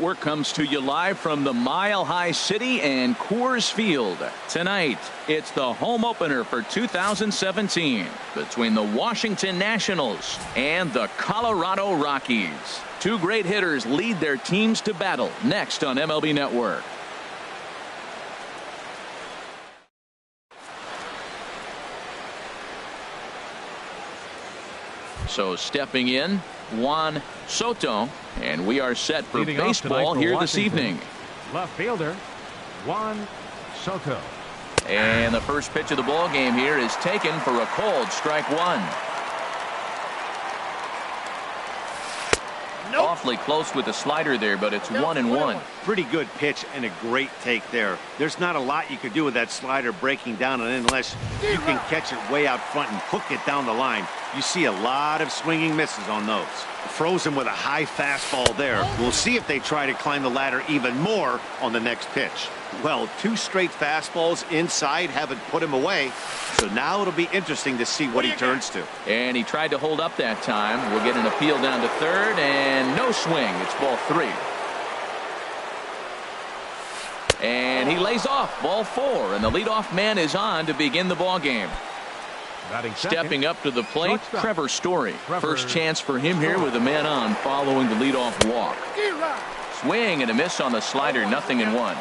Work comes to you live from the Mile High City and Coors Field. Tonight, it's the home opener for 2017 between the Washington Nationals and the Colorado Rockies. Two great hitters lead their teams to battle next on MLB Network. So stepping in, Juan Soto, and we are set for baseball here this evening. Left fielder, Juan Soto. And the first pitch of the ball game here is taken for a cold strike one. Nope. Awfully close with the slider there, but it's 1-1. Pretty good pitch and a great take there. There's not a lot you could do with that slider breaking down, and unless you can catch it way out front and hook it down the line, you see a lot of swinging misses on those. Frozen with a high fastball there. We'll see if they try to climb the ladder even more on the next pitch. Well, two straight fastballs inside haven't put him away, so now it'll be interesting to see what he turns to. And he tried to hold up that time. We'll get an appeal down to third, and no swing. It's ball 3. And he lays off, ball 4, and the leadoff man is on to begin the ball game. Stepping up to the plate, Trevor Story. First chance for him here with a man on following the leadoff walk. Swing and a miss on the slider, 0-1.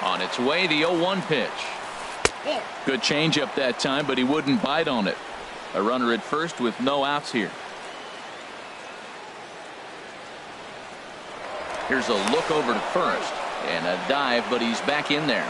On its way, the 0-1 pitch. Good changeup that time, but he wouldn't bite on it. A runner at first with no outs here. Here's a look over to first and a dive, but he's back in there.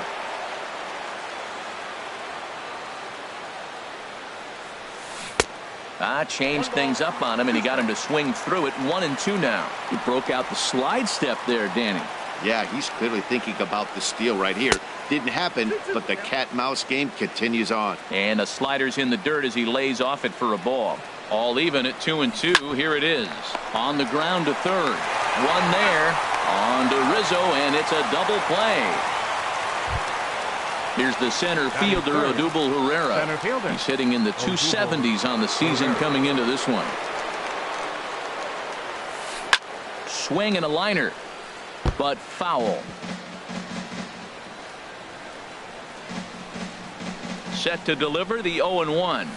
Changed things up on him, and he got him to swing through it. 1-2 now. He broke out the slide step there, Danny. Yeah, he's clearly thinking about the steal right here. Didn't happen, but the cat-mouse game continues on. And the slider's in the dirt as he lays off it for a ball. All even at 2-2. Here it is. On the ground to third. One there. On to Rizzo, and it's a double play. Here's the center fielder, Odubel Herrera. He's hitting in the 270s on the season coming into this one. Swing and a liner, but foul. Set to deliver the 0-1.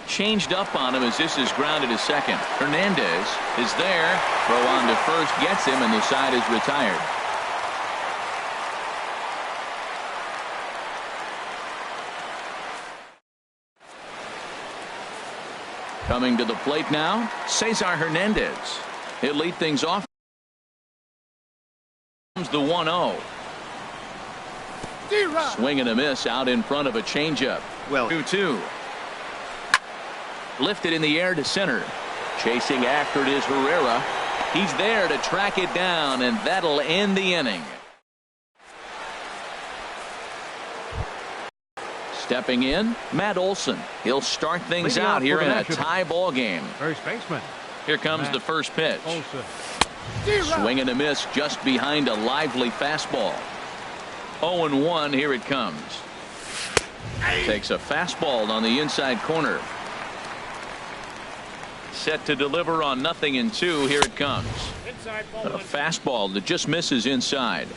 Changed up on him as this is grounded to second. Hernandez is there. Throw on to first gets him, and the side is retired. Coming to the plate now, Cesar Hernandez. He'll lead things off. Comes the 1-0. Swing and a miss out in front of a changeup. Well, 2-2. Lifted in the air to center. Chasing after it is Herrera. He's there to track it down, and that'll end the inning. Stepping in, Matt Olson. He'll start things out here in a tie ball game. First baseman. Here comes the first pitch. Swing and a miss just behind a lively fastball. 0-1. Here it comes. Takes a fastball on the inside corner. Set to deliver on 0-2. Here it comes. A fastball that just misses inside.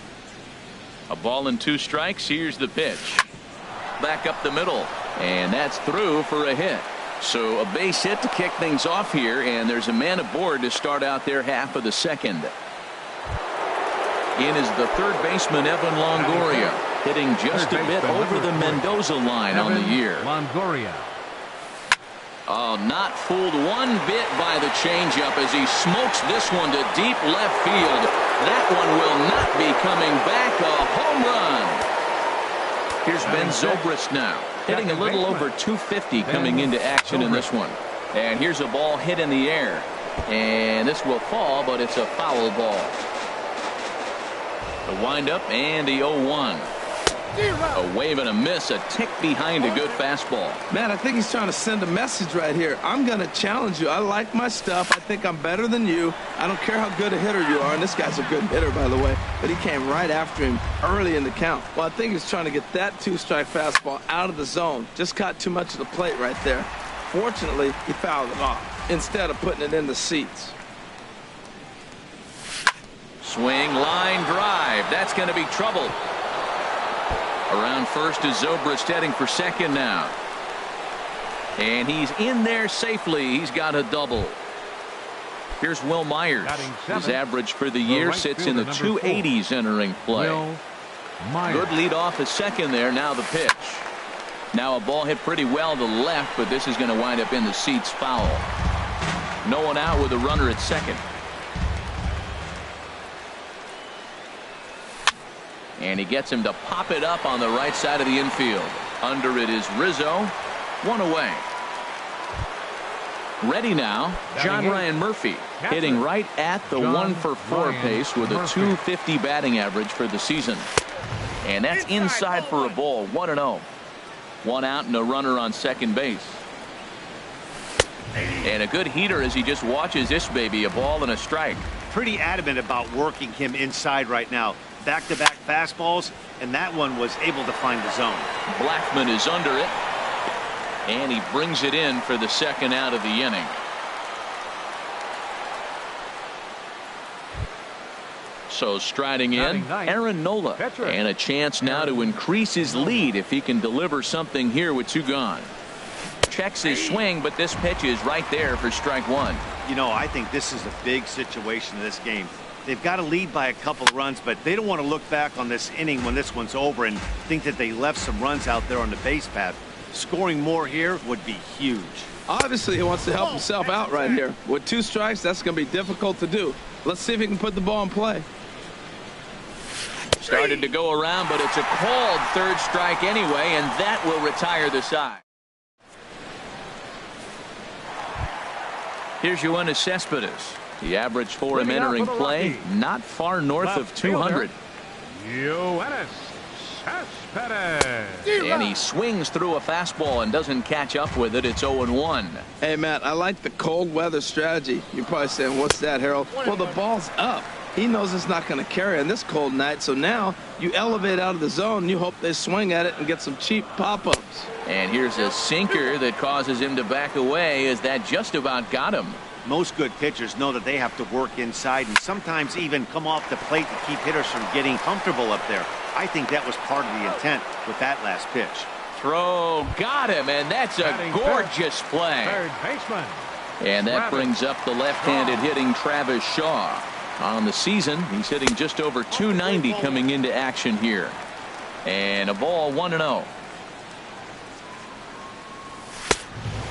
A ball and 2 strikes. Here's the pitch. Back up the middle, and that's through for a hit. So a base hit to kick things off here, and there's a man aboard to start out their half of the second. In is the third baseman, Evan Longoria, hitting just a bit over the Mendoza line on the year. Longoria. Oh, not fooled one bit by the changeup as he smokes this one to deep left field. That one will not be coming back. A home run. Here's Ben Zobrist now, hitting a little over 250 coming into action in this one. And here's a ball hit in the air. And this will fall, but it's a foul ball. The windup and the 0-1. A wave and a miss, a tick behind a good fastball. Man, I think he's trying to send a message right here. I'm going to challenge you. I like my stuff. I think I'm better than you. I don't care how good a hitter you are. And this guy's a good hitter, by the way. But he came right after him early in the count. Well, I think he's trying to get that 2-strike fastball out of the zone. Just caught too much of the plate right there. Fortunately, he fouled it off instead of putting it in the seats. swing, line drive. That's going to be trouble. Around first is Zobrist heading for second now. And he's in there safely. He's got a double. Here's Will Myers. His average for the year sits in the 280s entering play. Good lead off at second there. Now the pitch. Now a ball hit pretty well to the left, but this is going to wind up in the seats foul. No one out with a runner at second. And he gets him to pop it up on the right side of the infield. Under it is Rizzo. One away. Ready now, John Ryan Murphy hitting right at the 1-for-4 pace with a .250 batting average for the season. And that's inside for a ball. 1-0. One out and a runner on second base. And a good heater as he just watches this baby. A ball and a strike. Pretty adamant about working him inside right now. Back-to-back fastballs, and that one was able to find the zone. Blackman is under it. And he brings it in for the second out of the inning. So striding in, Aaron Nola. And a chance now to increase his lead if he can deliver something here with two gone. Checks his swing, but this pitch is right there for strike one. You know, I think this is a big situation in this game. They've got to lead by a couple of runs, but they don't want to look back on this inning when this one's over and think that they left some runs out there on the base path. Scoring more here would be huge. Obviously, he wants to help himself out right here. With two strikes, that's going to be difficult to do. Let's see if he can put the ball in play. Started to go around, but it's a called third strike anyway, and that will retire the side. Here's Yoenis Cespedes. The average for him entering play, not far north of 200. Yoenis Cespedes. And he swings through a fastball and doesn't catch up with it. It's 0-1. Hey, Matt, I like the cold weather strategy. You're probably saying, what's that, Harold? Well, the ball's up. He knows it's not going to carry on this cold night, so now you elevate out of the zone and you hope they swing at it and get some cheap pop-ups. And here's a sinker that causes him to back away as that just about got him. Most good pitchers know that they have to work inside and sometimes even come off the plate to keep hitters from getting comfortable up there. I think that was part of the intent with that last pitch. Throw, got him, and that's a gorgeous play. Third baseman. And that brings up the left-handed hitting Travis Shaw. On the season, he's hitting just over 290 coming into action here. And a ball, 1-0.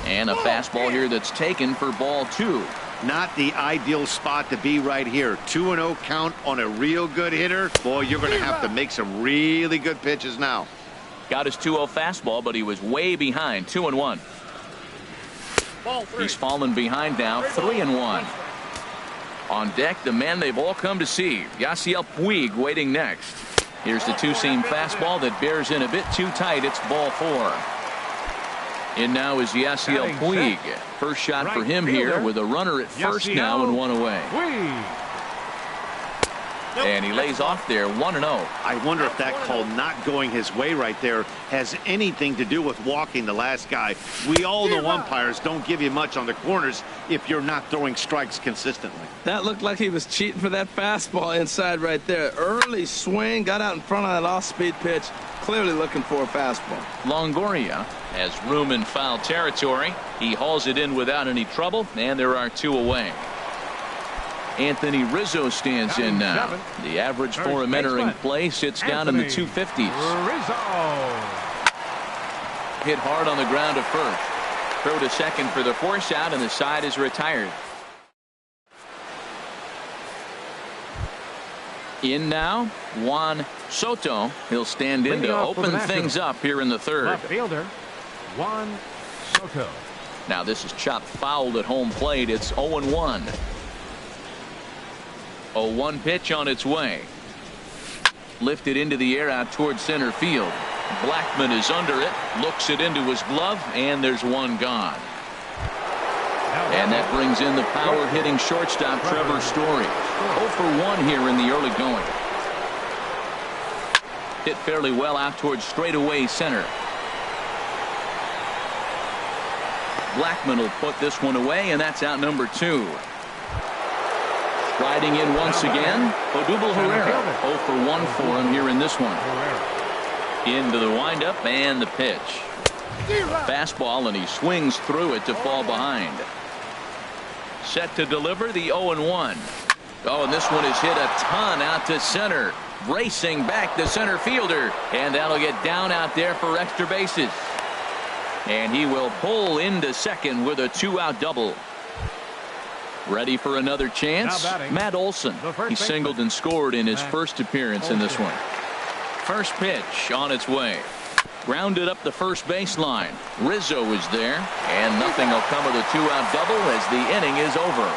And a fastball here that's taken for ball 2. Not the ideal spot to be right here. 2-0 count on a real good hitter. Boy, you're going to have to make some really good pitches now. Got his 2-0 fastball, but he was way behind. 2-1. He's fallen behind now. 3-1. On deck, the man they've all come to see, Yasiel Puig, waiting next. Here's the two-seam fastball that bears in a bit too tight. It's ball 4. In now is Yasiel Puig. First shot for him here with a runner at first now and one away. And he lays off there, 1-0. I wonder if that call not going his way right there has anything to do with walking the last guy. We all know umpires don't give you much on the corners if you're not throwing strikes consistently. That looked like he was cheating for that fastball inside right there. Early swing, got out in front of that off-speed pitch. Clearly looking for a fastball. Longoria has room in foul territory. He hauls it in without any trouble, and there are 2 away. Anthony Rizzo stands in now. The average for him entering play sits down in the 250s. Hit hard on the ground at first. Throw to second for the force out, and the side is retired. In now, Juan Soto. He'll stand in to open things up here in the third. Left fielder, Juan Soto. Now this is chopped fouled at home plate. It's 0-1. 0-1 pitch on its way. Lifted into the air out towards center field. Blackman is under it. Looks it into his glove, and there's one gone. And that brings in the power hitting shortstop Trevor Story. 0 for 1 here in the early going. Hit fairly well out towards straightaway center. Blackman will put this one away, and that's out number 2. Riding in once again, Odubel Herrera. 0 for 1 for him here in this one. Into the windup and the pitch. A fastball, and he swings through it to fall behind. Set to deliver the 0-1. Oh, and this one is hit a ton out to center. Racing back the center fielder, and that'll get down out there for extra bases. And he will pull into second with a 2-out double. Ready for another chance? Matt Olson. He singled and scored in his first appearance in this one. First pitch on its way. Grounded up the first baseline. Rizzo is there, and nothing will come of the 2-out double as the inning is over.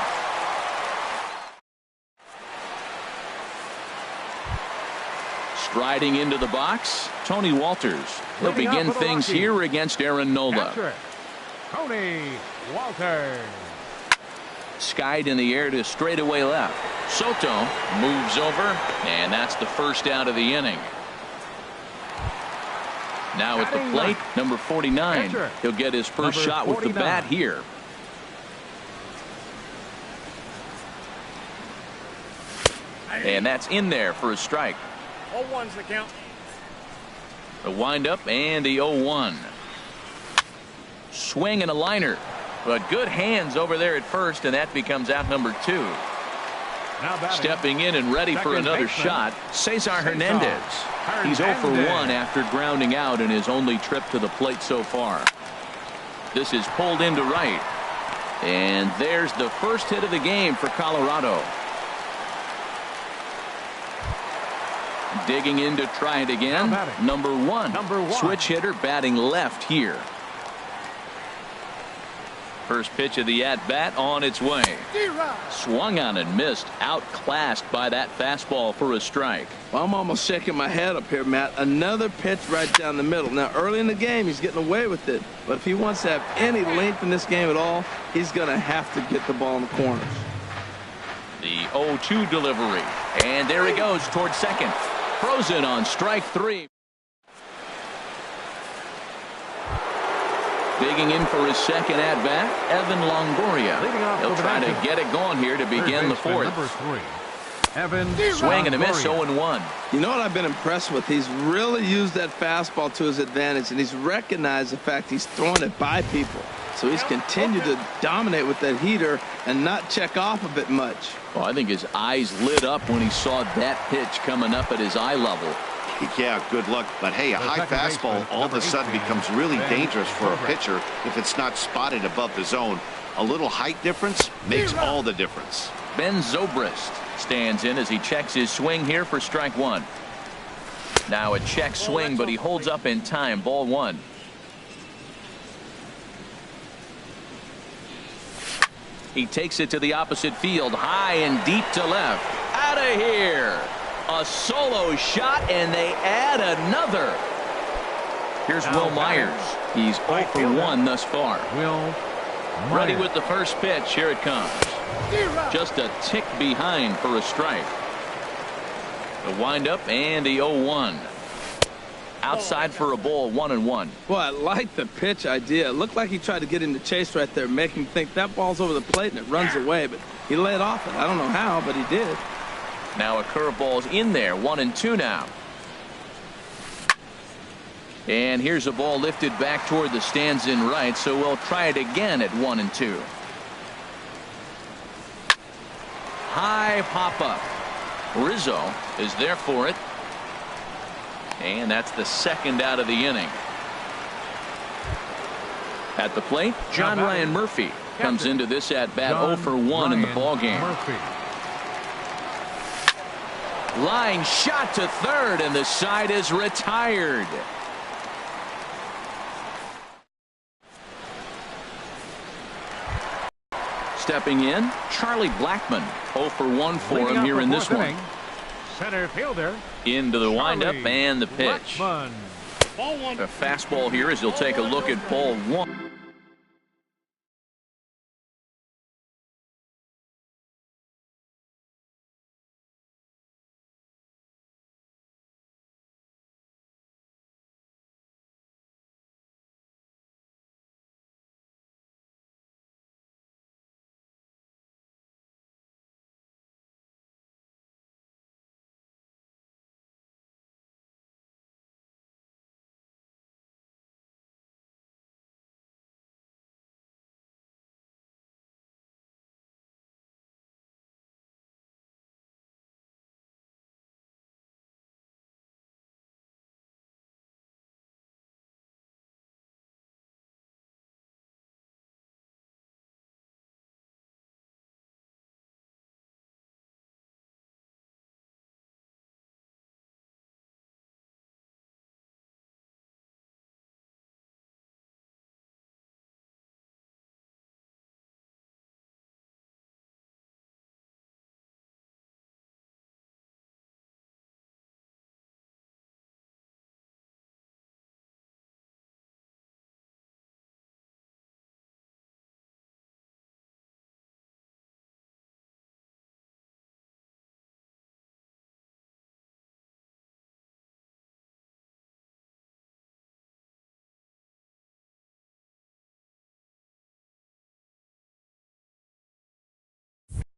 Striding into the box, Tony Walters. He'll begin things here against Aaron Nola. Tony Walters. Skied in the air to straightaway left. Soto moves over, and that's the first out of the inning. Now at the plate, number 49. He'll get his first shot with the bat here. And that's in there for a strike. 0-1's the count. The windup and the 0-1. Swing and a liner. But good hands over there at first, and that becomes out number 2. Stepping in and ready for another shot, Cesar Hernandez. He's 0 for 1 after grounding out in his only trip to the plate so far. This is pulled into right. And there's the first hit of the game for Colorado. Digging in to try it again. Number one. Switch hitter batting left here. First pitch of the at-bat on its way. Swung on and missed. Outclassed by that fastball for a strike. Well, I'm almost shaking my head up here, Matt. Another pitch right down the middle. Now, early in the game, he's getting away with it. But if he wants to have any length in this game at all, he's going to have to get the ball in the corners. The 0-2 delivery. And there he goes towards second. Frozen on strike 3. Digging in for his second at-bat, Evan Longoria. He'll try to get it going here to begin the fourth. Swing and a miss, 0-1. You know what I've been impressed with? He's really used that fastball to his advantage, and he's recognized the fact he's throwing it by people. So he's continued to dominate with that heater and not check off of it much. Well, I think his eyes lit up when he saw that pitch coming up at his eye level. Yeah, good luck. But hey, a high fastball all of a sudden becomes really dangerous for a pitcher if it's not spotted above the zone. A little height difference makes all the difference. Ben Zobrist stands in as he checks his swing here for strike 1. Now a check swing, but he holds up in time. Ball 1. He takes it to the opposite field, high and deep to left. Out of here. A solo shot, and they add another. Here's Will Myers. He's 0 for 1 thus far. Ready with the first pitch. Here it comes. Just a tick behind for a strike. The windup and the 0-1. Outside for a ball, 1-1. Well, I like the pitch idea. It looked like he tried to get in the chase right there, make him think that ball's over the plate and it runs away, but he laid off it. I don't know how, but he did. Now a curveball's in there, 1-2 now. And here's a ball lifted back toward the stands in right, so we'll try it again at 1-2. High pop up. Rizzo is there for it. And that's the second out of the inning. At the plate, John Ryan Murphy comes into this at bat 0 for 1 in the ball game. Line shot to third, and the side is retired. Stepping in, Charlie Blackmon. 0 for 1 for him here in this one. Center fielder. Into the windup and the pitch. A fastball here as he'll take a look at ball 1.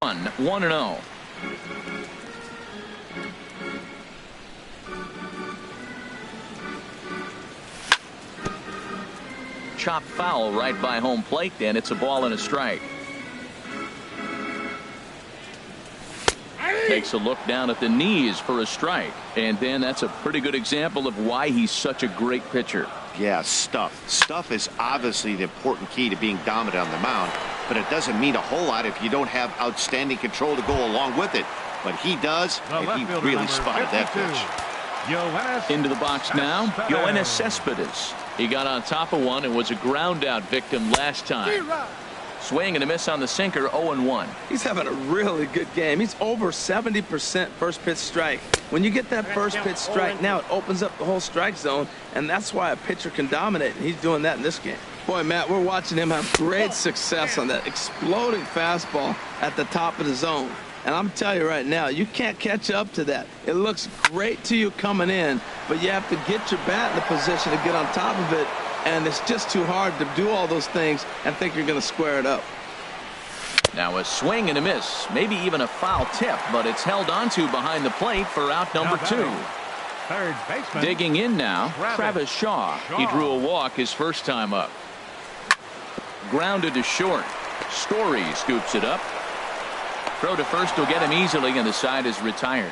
1-0. Chop foul right by home plate, and it's a ball and a strike. Takes a look down at the knees for a strike, and then that's a pretty good example of why he's such a great pitcher. Yeah, stuff is obviously the important key to being dominant on the mound, but it doesn't mean a whole lot if you don't have outstanding control to go along with it. But he does, and he really spotted that pitch. Into the box now, Yoenis Cespedes. He got on top of one and was a ground out victim last time. Swing and a miss on the sinker, 0-1. He's having a really good game. He's over 70% first pitch strike. When you get that first pitch strike, now it opens up the whole strike zone, and that's why a pitcher can dominate, and he's doing that in this game. Boy, Matt, we're watching him have great success on that exploding fastball at the top of the zone. And I'm telling you right now, you can't catch up to that. It looks great to you coming in, but you have to get your bat in the position to get on top of it. And it's just too hard to do all those things and think you're going to square it up. Now a swing and a miss, maybe even a foul tip, but it's held onto behind the plate for out number 2. Third baseman. Digging in now, Travis Shaw. He drew a walk his first time up. Grounded to short. Story scoops it up. Throw to first will get him easily, and the side is retired.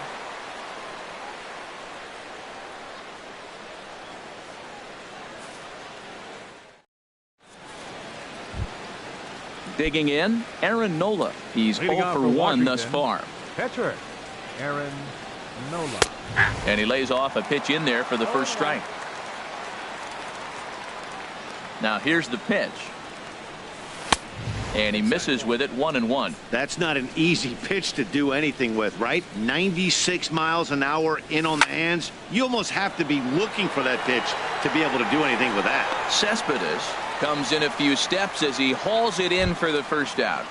Digging in, Aaron Nola. He's 0 for 1 thus far. Pitcher, Aaron Nola. And he lays off a pitch in there for the first strike. Now here's the pitch. And he misses with it, 1-1. That's not an easy pitch to do anything with, right? 96 miles an hour in on the hands. You almost have to be looking for that pitch to be able to do anything with that. Cespedes comes in a few steps as he hauls it in for the first out.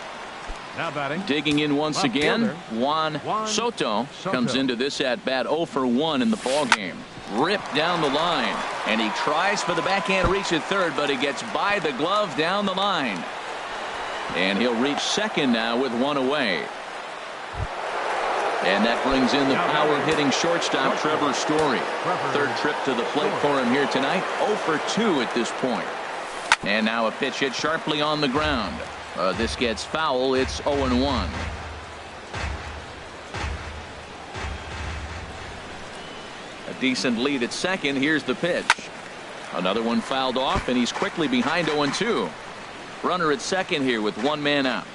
Now batting. Digging in once again, Juan Soto comes into this at bat 0 for 1 in the ball game. Ripped down the line, and he tries for the backhand reach at third, but he gets by the glove down the line. And he'll reach second now with one away. And that brings in the power-hitting shortstop, Trevor Story. Third trip to the plate for him here tonight. 0 for 2 at this point. And now a pitch hit sharply on the ground. This gets foul. It's 0-1. A decent lead at second. Here's the pitch. Another one fouled off, and he's quickly behind 0-2. Runner at second here with one man out.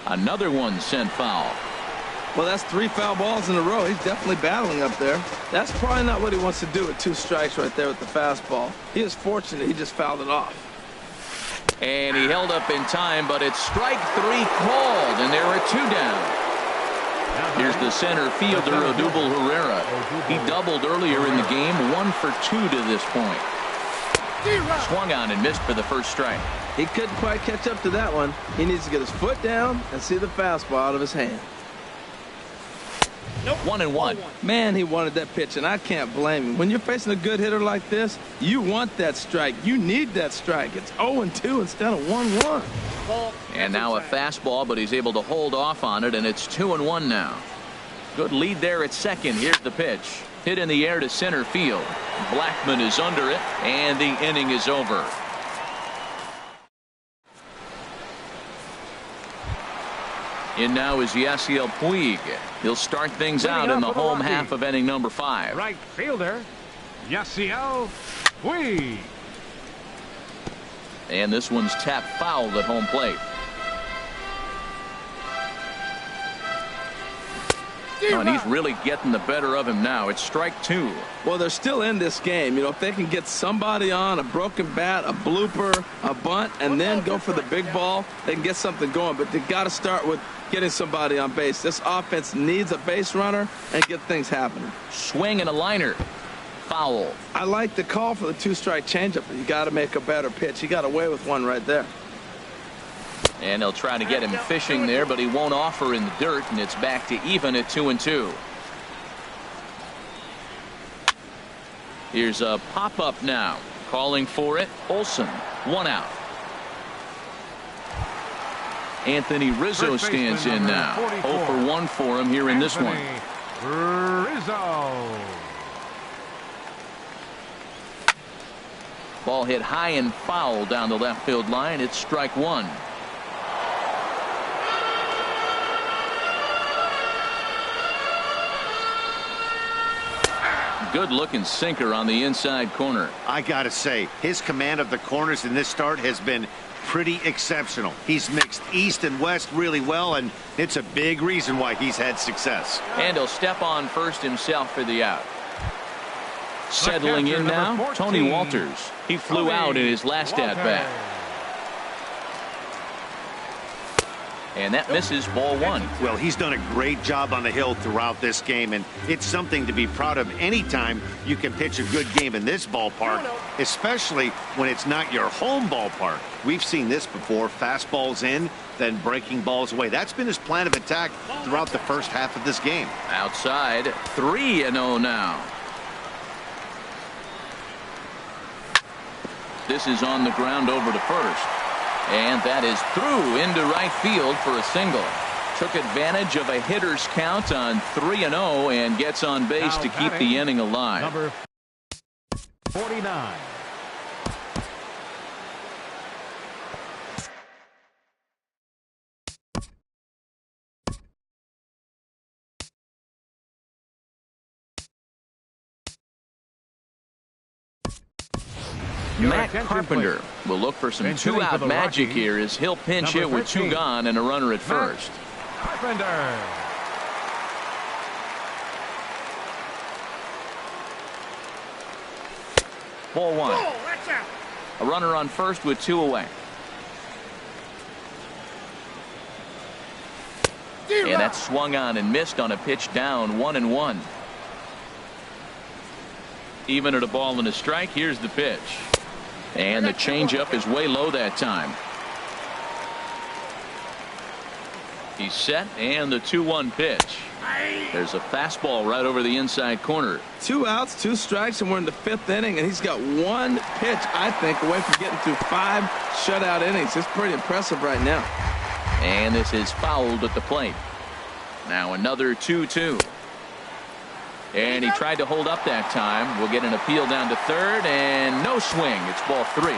Another one sent foul. Well, that's 3 foul balls in a row. He's definitely battling up there. That's probably not what he wants to do with 2 strikes right there with the fastball. He is fortunate he just fouled it off. And he held up in time, but it's strike 3 called, and there are 2 down. Here's the center fielder, Odubel Herrera. He doubled earlier in the game, 1 for 2 to this point. Swung on and missed for the first strike. He couldn't quite catch up to that one. He needs to get his foot down and see the fastball out of his hand. 1-1. Man, he wanted that pitch, and I can't blame him. When you're facing a good hitter like this, you want that strike. You need that strike. It's 0-2 instead of 1-1. And now a fastball, but he's able to hold off on it, and it's 2-1 now. Good lead there at second. Here's the pitch. Hit in the air to center field. Blackman is under it, and the inning is over. In now is Yasiel Puig. He'll start things out in the home half of inning number 5. Right fielder, Yasiel Puig. And this one's tapped foul at home plate. Oh, and he's really getting the better of him now. It's strike 2. Well, they're still in this game. You know, if they can get somebody on, a broken bat, a blooper, a bunt, and then go for the big ball, they can get something going. But they got to start with getting somebody on base. This offense needs a base runner and get things happening. Swing and a liner. Foul. I like the call for the 2-strike changeup, but you got to make a better pitch. He got away with one right there. And they'll try to get him fishing there, but he won't offer in the dirt, and it's back to even at 2-2. Here's a pop-up now. Calling for it, Olsen. 1 out. Anthony Rizzo stands in now. 0 for 1 for him here in this one. Rizzo. Ball hit high and foul down the left field line. It's strike one. Good looking sinker on the inside corner. I gotta say, his command of the corners in this start has been pretty exceptional. He's mixed east and west really well, and it's a big reason why he's had success. And he'll step on first himself for the out. Settling in now, Tony Walters. He flew out in his last at bat. And that misses, ball one. Well, he's done a great job on the hill throughout this game, and it's something to be proud of anytime you can pitch a good game in this ballpark, especially when it's not your home ballpark. We've seen this before, fastballs in, then breaking balls away. That's been his plan of attack throughout the first half of this game. Outside, 3-0 now. This is on the ground over to first. And that is through into right field for a single. Took advantage of a hitter's count on 3-0 and gets on base to keep the inning alive. Number 49. Matt Carpenter will look for some two-out magic here as he'll pinch hit with 2 gone and a runner at first. Carpenter. Ball one. A runner on first with 2 away. And that's swung on and missed on a pitch down, 1-1. Even at a ball and a strike, here's the pitch. And the changeup is way low that time. He's set, and the 2-1 pitch. There's a fastball right over the inside corner. 2 outs, 2 strikes, and we're in the 5th inning, and he's got 1 pitch, I think, away from getting through 5 shutout innings. It's pretty impressive right now. And this is fouled at the plate. Now another 2-2. And he tried to hold up that time. We'll get an appeal down to third, and no swing. It's ball 3.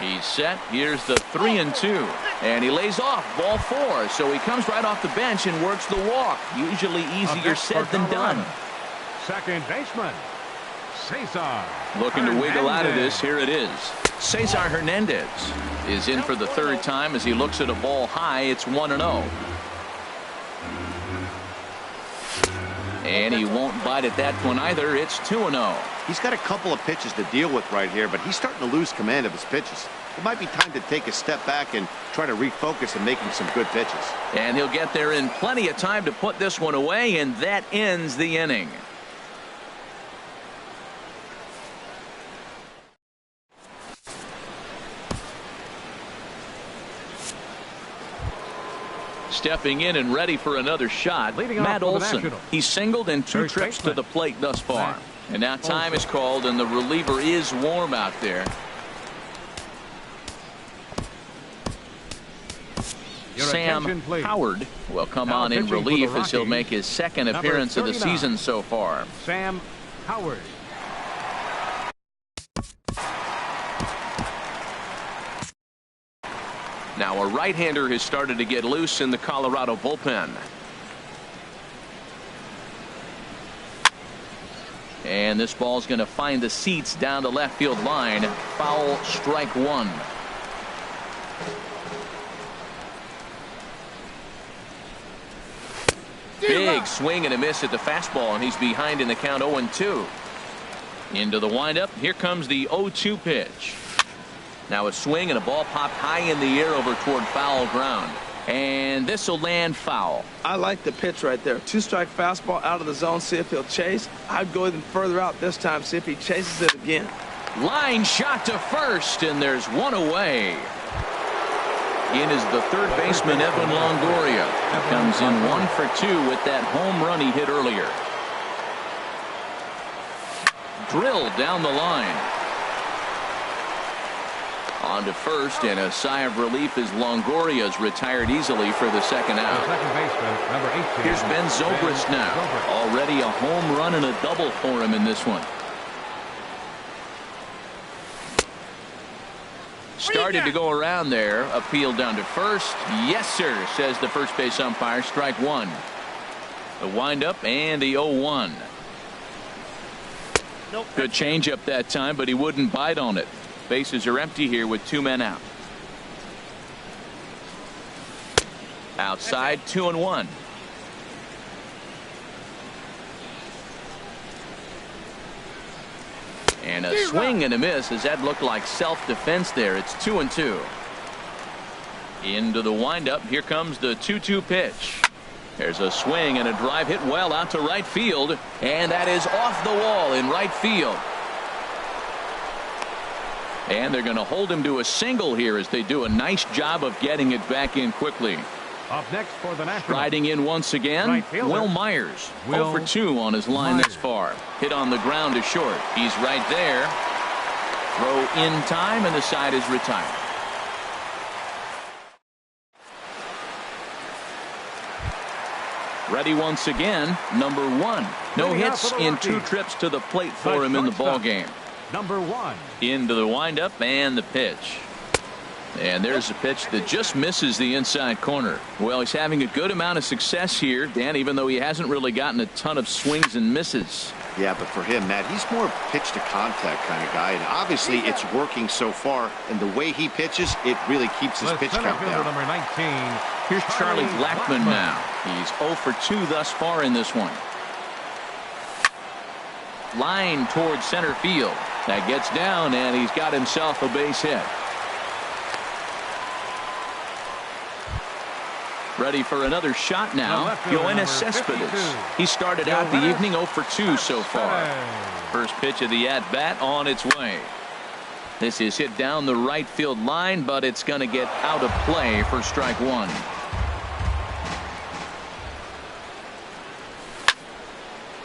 He's set. Here's the 3-2. And he lays off, ball 4. So he comes right off the bench and works the walk. Usually easier said than done. Second baseman, Cesar. Looking to wiggle out of this. Here it is. Cesar Hernandez is in for the 3rd time as he looks at a ball high. It's 1-0. And he won't bite at that one either. It's 2-0. He's got a couple of pitches to deal with right here, but he's starting to lose command of his pitches. It might be time to take a step back and try to refocus and making some good pitches. And he'll get there in plenty of time to put this one away, and that ends the inning. Stepping in and ready for another shot, Matt Olson. He's singled in 2 trips to the plate thus far. And now time is called, and the reliever is warm out there. Sam Howard will come on in relief as he'll make his 2nd appearance of the season so far. Sam Howard. Now a right-hander has started to get loose in the Colorado bullpen. And this ball's going to find the seats down the left field line. Foul, strike 1. Big swing and a miss at the fastball, and he's behind in the count 0-2. Into the windup. Here comes the 0-2 pitch. Now a swing and a ball popped high in the air over toward foul ground. And this will land foul. I like the pitch right there. 2-strike fastball out of the zone. See if he'll chase. I'd go even further out this time. See if he chases it again. Line shot to first, and there's 1 away. In is the 3rd baseman, Evan Longoria. Comes in 1 for 2 with that home run he hit earlier. Drilled down the line. On to first, and a sigh of relief as Longoria's retired easily for the second out. Second baseman, number 18. Here's Ben Zobrist now. Already a home run and a double for him in this one. Started to go around there. Appeal down to first. Yes, sir, says the first base umpire. Strike one. The windup and the 0-1. Nope. Good changeup that time, but he wouldn't bite on it. Bases are empty here with 2 men out. Outside, 2-1. And a swing and a miss, as that looked like self-defense there. It's 2-2. Into the windup. Here comes the 2-2 pitch. There's a swing and a drive hit well out to right field, and that is off the wall in right field. And they're going to hold him to a single here as they do a nice job of getting it back in quickly. Up next for the Nationals. Riding in once again, Right fielder, Will Myers. Will 0 for 2 on his line Myers. this far. Hit on the ground to short. He's right there. Throw in time, and the side is retired. Ready once again, number 1. No Leading hits out for the in 2 Rockies. trips to the plate for him in the ball game. Number 1. Into the windup and the pitch. And there's a pitch that just misses the inside corner. Well, he's having a good amount of success here, Dan, even though he hasn't really gotten a ton of swings and misses. Yeah, but for him, Matt, he's more pitch to contact kind of guy, and obviously it's working so far, and the way he pitches, it really keeps his The pitch center count fielder, down. number 19. Here's Charlie Blackmon now. He's 0 for 2 thus far in this one. Line towards center field. That gets down, and he's got himself a base hit. Ready for another shot now. Yoenis Cespedes. He started out the evening 0 for 2 so far. First pitch of the at-bat on its way. This is hit down the right field line, but it's going to get out of play for strike one.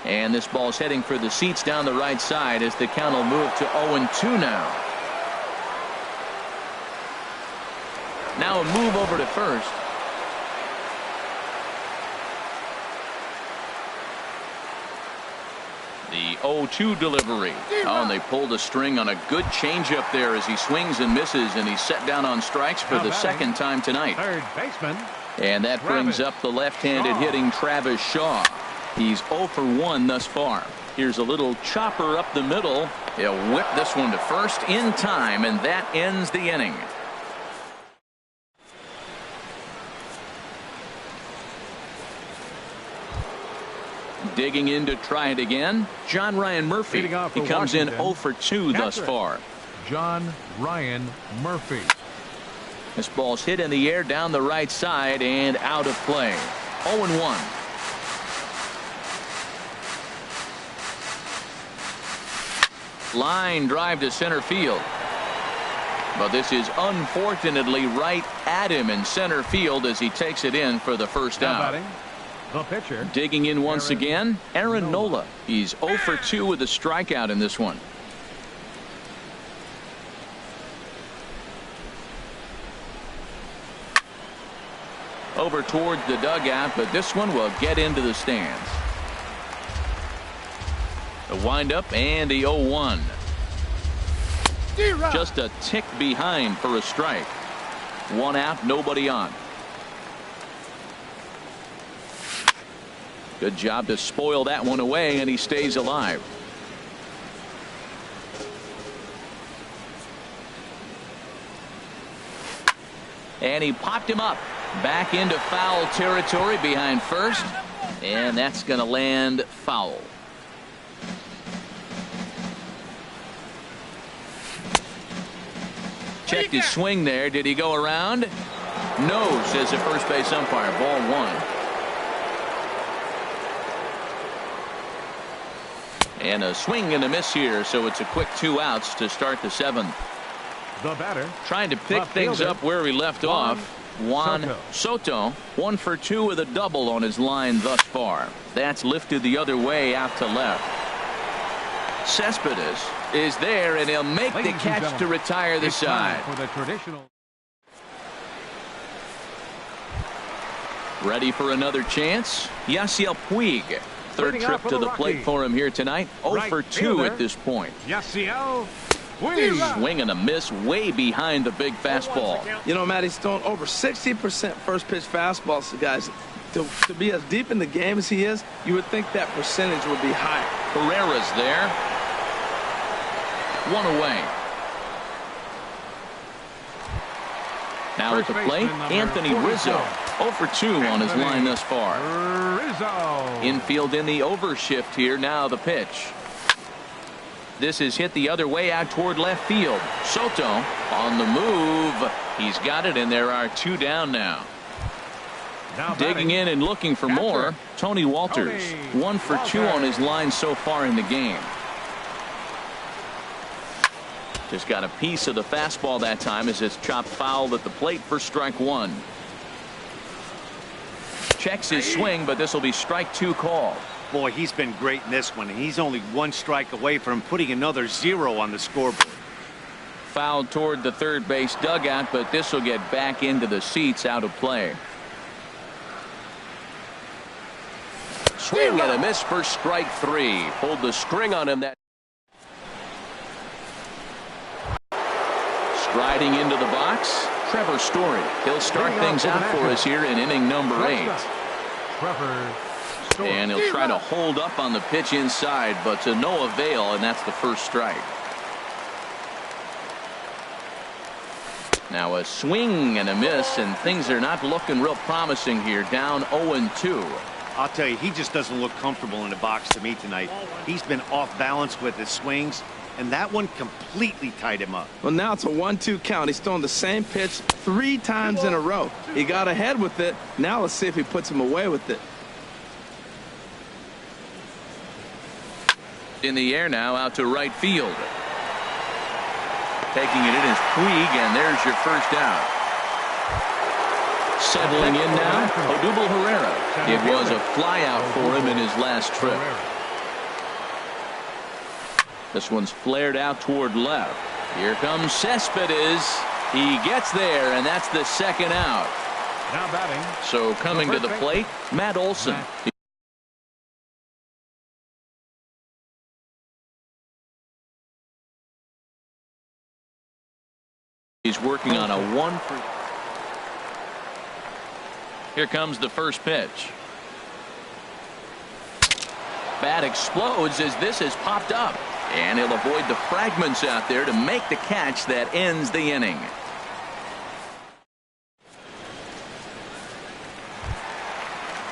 And this ball's heading for the seats down the right side as the count will move to 0-2 now. Now a move over to first. The 0-2 delivery. Oh, and they pulled a string on a good changeup there as he swings and misses, and he's set down on strikes for the second time tonight. Third baseman. And that brings up the left-handed hitting Travis Shaw. He's 0 for 1 thus far. Here's a little chopper up the middle. He'll whip this one to first in time, and that ends the inning. Digging in to try it again, John Ryan Murphy. He comes in 0 for 2 thus far. John Ryan Murphy. This ball's hit in the air down the right side and out of play. 0-1. Line drive to center field. But this is unfortunately right at him in center field as he takes it in for the first out. The pitcher. Digging in once again, Aaron Nola. He's 0 for 2 with a strikeout in this one. Over towards the dugout, but this one will get into the stands. The windup and the 0-1. Just a tick behind for a strike. 1 out, nobody on. Good job to spoil that one away, and he stays alive. And he popped him up. Back into foul territory behind first. And that's going to land foul. Checked his swing there. Did he go around? No, says the first base umpire. Ball 1. And a swing and a miss here, so it's a quick 2 outs to start the 7th. The batter. Trying to pick things up where he left off. Juan Soto 1 for 2 with a double on his line thus far. That's lifted the other way out to left. Cespedes is there, and he'll make the catch to retire the side. For the traditional. Ready for another chance? Yasiel Puig. Third trip to the plate for him here tonight. 0 for 2 at this point. Yasiel Puig. Swing and a miss way behind the big fastball. You know, Matt, he's thrown over 60% first pitch fastballs to guys. To be as deep in the game as he is, you would think that percentage would be higher. Herrera's there. One away. Now at the plate, Anthony Rizzo. 0 for 2 on his line thus far. Rizzo. Infield in the overshift here. Now the pitch. This is hit the other way out toward left field. Soto on the move. He's got it, and there are 2 down now. Digging in and looking for more, Tony Walters. 1 for 2 on his line so far in the game. Just got a piece of the fastball that time as it's chopped foul at the plate for strike 1. Checks his swing, but this will be strike 2 called. Boy, he's been great in this one. He's only 1 strike away from putting another 0 on the scoreboard. Fouled toward the third base dugout, but this will get back into the seats out of play. Swing and a miss for strike 3. Pulled the string on him. That striding into the box, Trevor Story. He'll start things out for us here in inning number 8. Trevor Story. And he'll try to hold up on the pitch inside, but to no avail, and that's the first strike. Now a swing and a miss, and things are not looking real promising here. Down 0-2. I'll tell you, he just doesn't look comfortable in the box to me tonight. He's been off balance with his swings, and that one completely tied him up. Well, now it's a 1-2 count. He's thrown the same pitch 3 times in a row. He got ahead with it. Now let's see if he puts him away with it. In the air now, out to right field. Taking it in is Puig, and there's your first out. Settling in now, Odubel Herrera. It was a flyout for him in his last trip. This one's flared out toward left. Here comes Cespedes. He gets there, and that's the second out. Now batting. So coming to the plate, Matt Olson. He's working on a 1 for. Here comes the first pitch. Bat explodes as this has popped up, and he'll avoid the fragments out there to make the catch that ends the inning.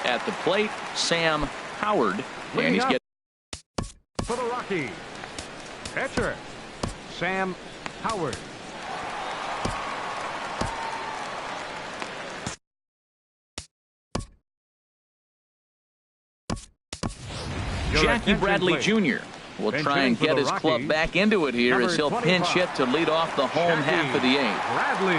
At the plate, Sam Howard, and he's getting for the Rockies. Pitcher Sam Howard. Jackie Bradley Jr. will try and get his club back into it here as he'll pinch hit to lead off the home half of the 8th. Bradley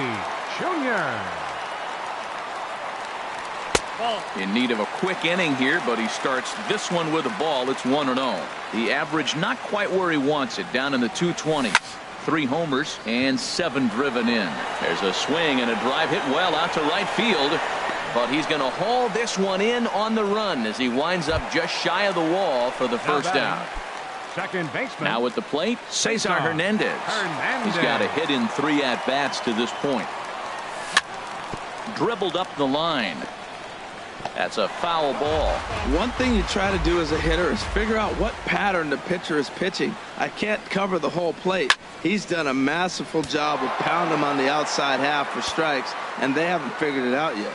Jr. In need of a quick inning here, but he starts this one with a ball. It's 1-0. The average not quite where he wants it, down in the 220s. 3 homers and 7 driven in. There's a swing and a drive hit well out to right field. But he's going to haul this one in on the run as he winds up just shy of the wall for the first out. Second baseman. Now at the plate, Cesar Hernandez. He's got a hit in 3 at-bats to this point. Dribbled up the line. That's a foul ball. One thing you try to do as a hitter is figure out what pattern the pitcher is pitching. I can't cover the whole plate. He's done a masterful job of pounding him on the outside half for strikes, and they haven't figured it out yet.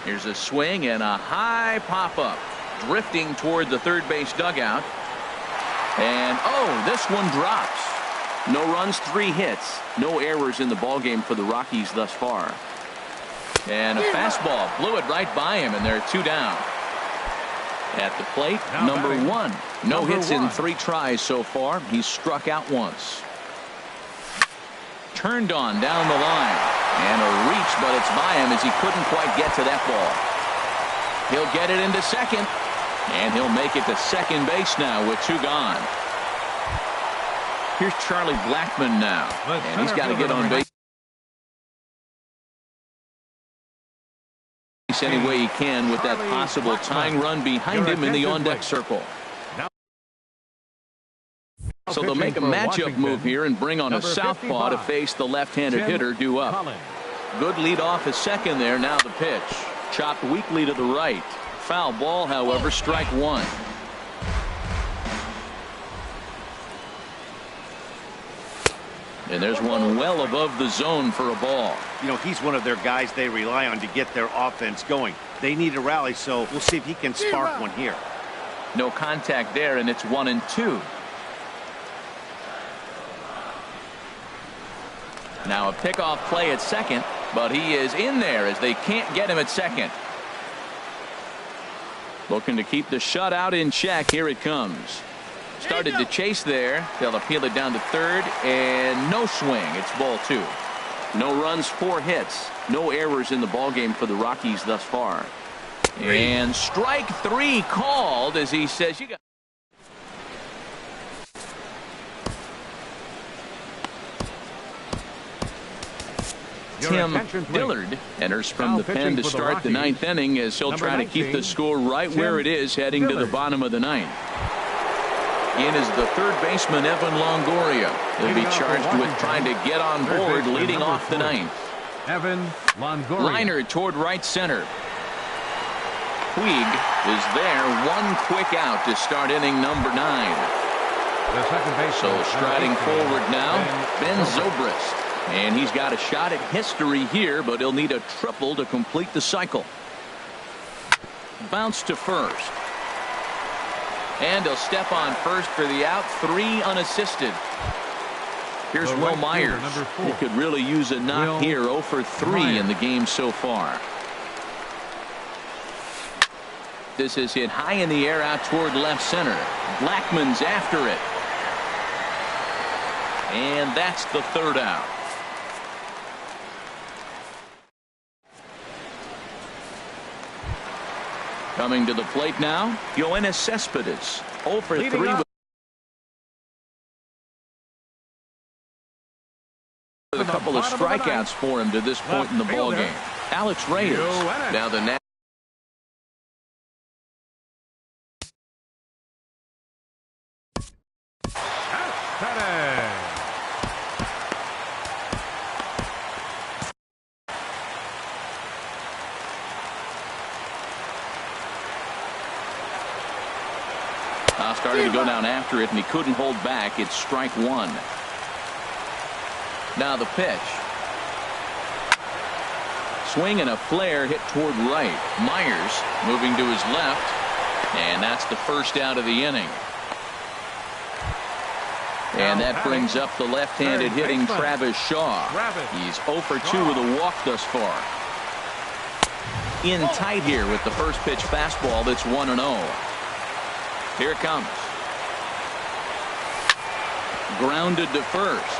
Here's a swing and a high pop-up. Drifting toward the third base dugout. And, oh, this one drops. No runs, 3 hits. No errors in the ballgame for the Rockies thus far. And a fastball blew it right by him, and there are 2 down. At the plate, number 1. No hits in 3 tries so far. He's struck out once. Turned on down the line. And a reach, but it's by him as he couldn't quite get to that ball. He'll get it into second. And he'll make it to second base now with 2 gone. Here's Charlie Blackmon now. And he's got to get on base any way he can with that possible tying run behind him in the on-deck circle. So they'll make a matchup move here and bring on a southpaw to face the left-handed hitter due up. Good lead off at second there. Now the pitch. Chopped weakly to the right. Foul ball, however, strike 1. And there's one well above the zone for a ball. You know, he's one of their guys they rely on to get their offense going. They need a rally, so we'll see if he can spark one here. No contact there, and it's 1-2. Now a pickoff play at second, but he is in there as they can't get him at second. Looking to keep the shutout in check. Here it comes. Started to chase there. They'll appeal it down to third, and no swing. It's ball 2. No runs, 4 hits. No errors in the ballgame for the Rockies thus far. And strike 3 called as he says you got. Tim Dillard enters from the pen to start the 9th inning as he'll try to keep the score right where it is heading to the bottom of the 9th. In is the third baseman, Evan Longoria. He'll be charged with trying to get on board leading off the 9th. Evan Longoria. Liner toward right center. Puig is there. One quick out to start inning number 9. The second baseman. So striding forward now, Ben Zobrist. And he's got a shot at history here, but he'll need a triple to complete the cycle. Bounce to first. And he'll step on first for the out. 3 unassisted. Here's Will Myers. He could really use a knock here. 0 for 3 in the game so far. This is hit high in the air out toward left center. Blackmon's after it. And that's the 3rd out. Coming to the plate now, Yoenis Cespedes. 0 for 3 with a couple of strikeouts for him to this point in the ballgame. Alex Reyes. Now the net. Started to go down after it, and he couldn't hold back. It's strike 1. Now the pitch. Swing and a flare hit toward right. Myers moving to his left, and that's the first out of the inning. And that brings up the left-handed hitting Travis Shaw. He's 0 for 2 with a walk thus far. In tight here with the first pitch fastball that's 1-0. Here it comes. Grounded to first.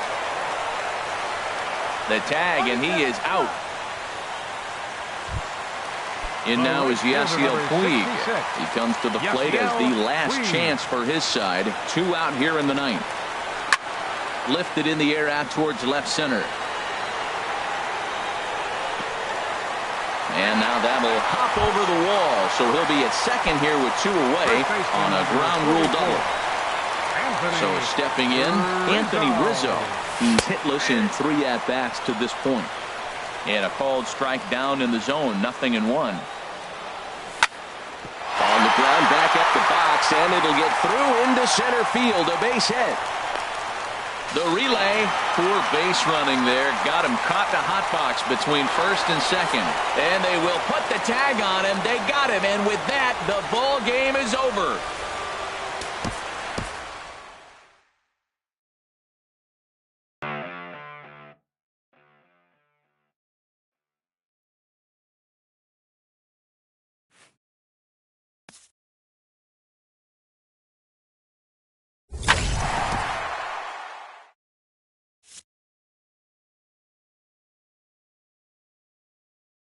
The tag, and he is out. In now is Yasiel Puig. He comes to the plate as the last chance for his side. 2 out here in the 9th. Lifted in the air out towards left center. And now that'll hop over the wall. So he'll be at second here with 2 away on a ground rule double. So stepping in, Anthony Rizzo. He's hitless in 3 at-bats to this point. And a called strike down in the zone. 0-1. On the ground, back up the box, and it'll get through into center field. A base hit. The relay, poor base running there, got him caught in a hot box between first and second. And they will put the tag on him. They got him, and with that, the ball game is over.